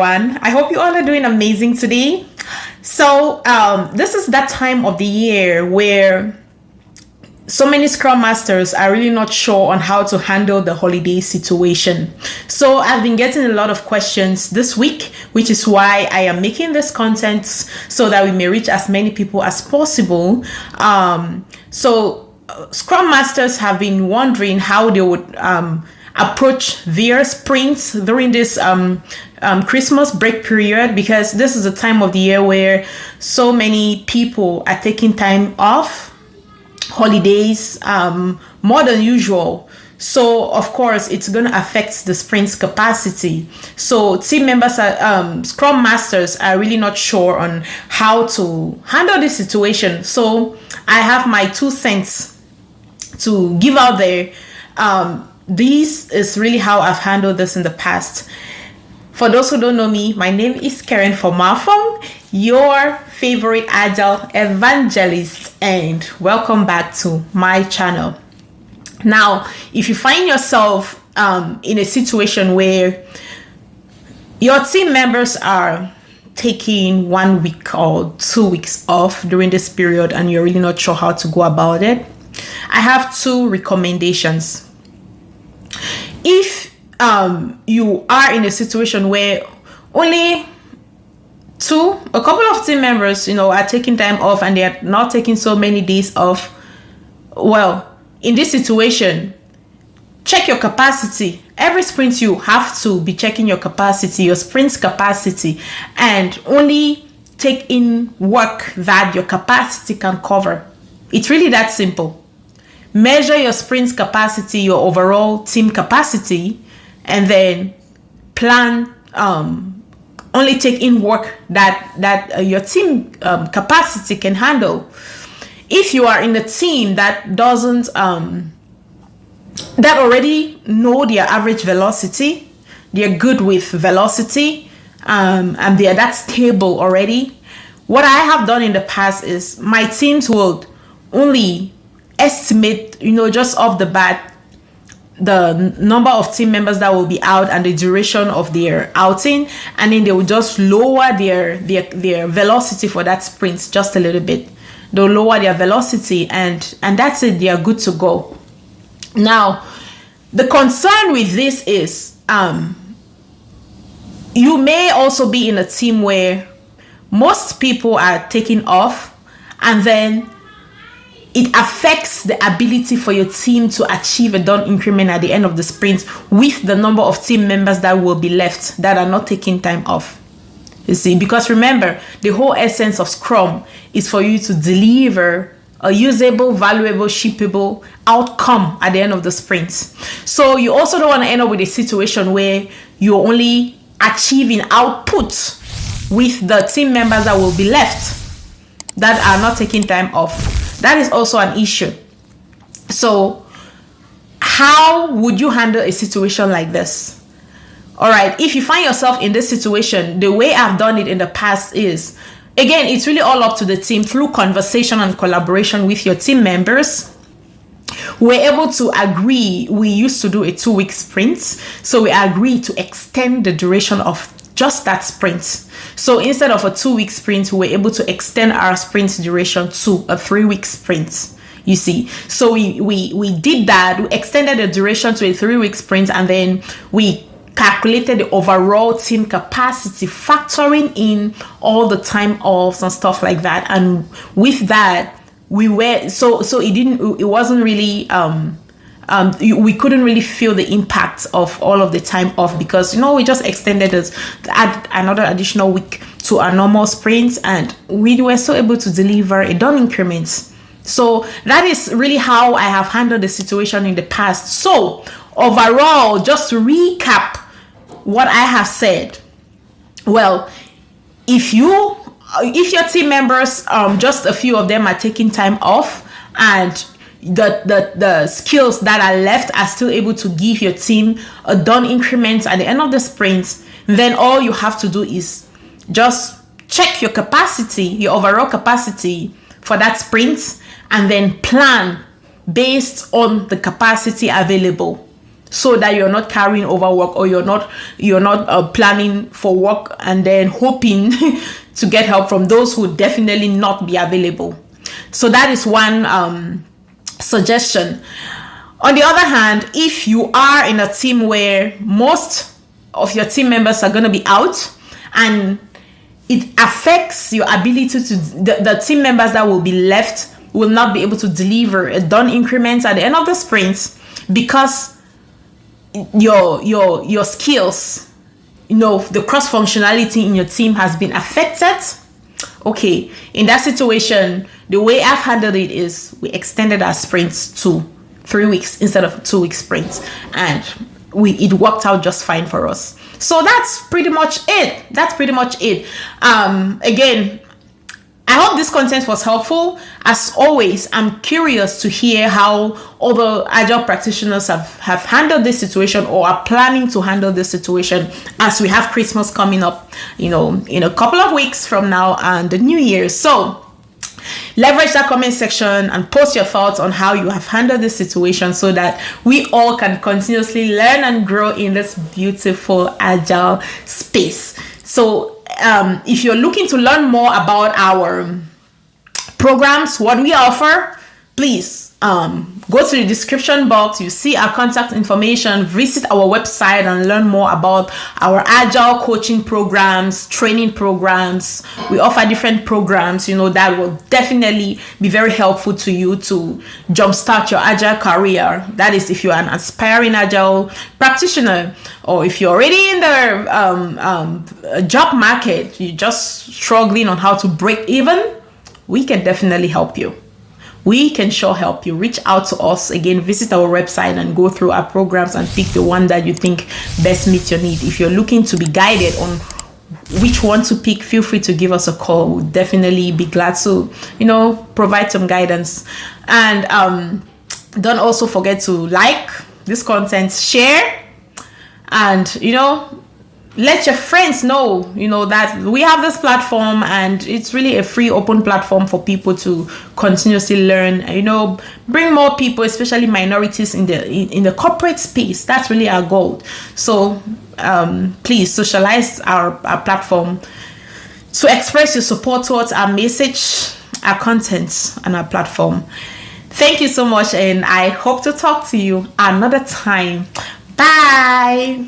everyone. I hope you all are doing amazing today. So, this is that time of the year where so many Scrum Masters are really not sure on how to handle the holiday situation. So, I've been getting a lot of questions this week, which is why I am making this content so that we may reach as many people as possible. Scrum Masters have been wondering how they would approach their sprints during this Christmas break period, because this is a time of the year where so many people are taking time off, holidays, more than usual. So of course it's going to affect the sprint's capacity. So team members are Scrum Masters are really not sure on how to handle this situation. So I have my 2 cents to give out there. This is really how I've handled this in the past. For those who don't know me, my name is Fomafung, your favorite Agile Evangelist, and welcome back to my channel. Now, if you find yourself in a situation where your team members are taking 1 week or 2 weeks off during this period and you're really not sure how to go about it, I have 2 recommendations. If you are in a situation where only a couple of team members, are taking time off and they are not taking so many days off, well, in this situation, check your capacity. Every sprint you have to be checking your capacity, your sprint's capacity, and only take in work that your capacity can cover. It's really that simple. Measure your sprint's capacity, your overall team capacity, and then plan, only take in work that your team capacity can handle. If you are in a team that doesn't, that already know their average velocity, they're good with velocity, and that's stable already. What I have done in the past is my teams will only estimate, just off the bat, the number of team members that will be out and the duration of their outing, and then they will just lower their velocity for that sprint just a little bit. They'll lower their velocity and that's it. They are good to go. Now, the concern with this is you may also be in a team where most people are taking off, and then it affects the ability for your team to achieve a done increment at the end of the sprint with the number of team members that will be left that are not taking time off. You see, because remember, the whole essence of Scrum is for you to deliver a usable, valuable, shippable outcome at the end of the sprint. So you also don't want to end up with a situation where you're only achieving output with the team members that will be left that are not taking time off. That is also an issue. So how would you handle a situation like this? All right, if you find yourself in this situation, the way I've done it in the past is, again, it's really all up to the team through conversation and collaboration with your team members. We're able to agree. We used to do a 2-week sprint, so we agreed to extend the duration of just that sprint. So instead of a 2-week sprint, we were able to extend our sprint duration to a 3-week sprint. You see, so we did that. We extended the duration to a 3-week sprint, and then we calculated the overall team capacity, factoring in all the time offs and stuff like that. And with that, we were so it wasn't really we couldn't really feel the impact of all of the time off, because we just extended it to add another additional week to our normal sprints, and we were so able to deliver a done increment. So that is really how I have handled the situation in the past. So overall, just to recap what I have said, well, if your team members, just a few of them are taking time off, and the skills that are left are still able to give your team a done increment at the end of the sprint, then all you have to do is just check your capacity, your overall capacity for that sprint, and then plan based on the capacity available. so that you're not carrying over work, or you're not planning for work and then hoping to get help from those who would definitely not be available. So that is one suggestion. On the other hand, if you are in a team where most of your team members are going to be out, and it affects your ability to, the team members that will be left will not be able to deliver a done increment at the end of the sprint, because your skills, the cross functionality in your team has been affected. Okay, in that situation, the way I've handled it is we extended our sprints to 3 weeks instead of 2 week sprints, and it worked out just fine for us. So that's pretty much it. Again, I hope this content was helpful. As always, I'm curious to hear how other Agile practitioners have handled this situation, or are planning to handle this situation, as we have Christmas coming up, in a couple of weeks from now, and the New Year. So leverage that comment section and post your thoughts on how you have handled this situation, so that we all can continuously learn and grow in this beautiful Agile space. So if you're looking to learn more about our programs, what we offer, please go to the description box. You see our contact information. Visit our website and learn more about our Agile coaching programs, training programs. We offer different programs, that will definitely be very helpful to you to jumpstart your Agile career. That is, if you're an aspiring Agile practitioner, or if you're already in the job market, you're just struggling on how to break even, we can definitely help you. We can sure help you. Reach out to us. Again, visit our website and go through our programs and pick the one that you think best meets your need. If you're looking to be guided on which one to pick, feel free to give us a call. We'll definitely be glad to, provide some guidance. And don't also forget to like this content, share, and, let your friends know, that we have this platform, and it's really a free, open platform for people to continuously learn, bring more people, especially minorities in the corporate space. That's really our goal. So please socialize our platform to express your support towards our message, our content, and our platform. Thank you so much, and I hope to talk to you another time. Bye.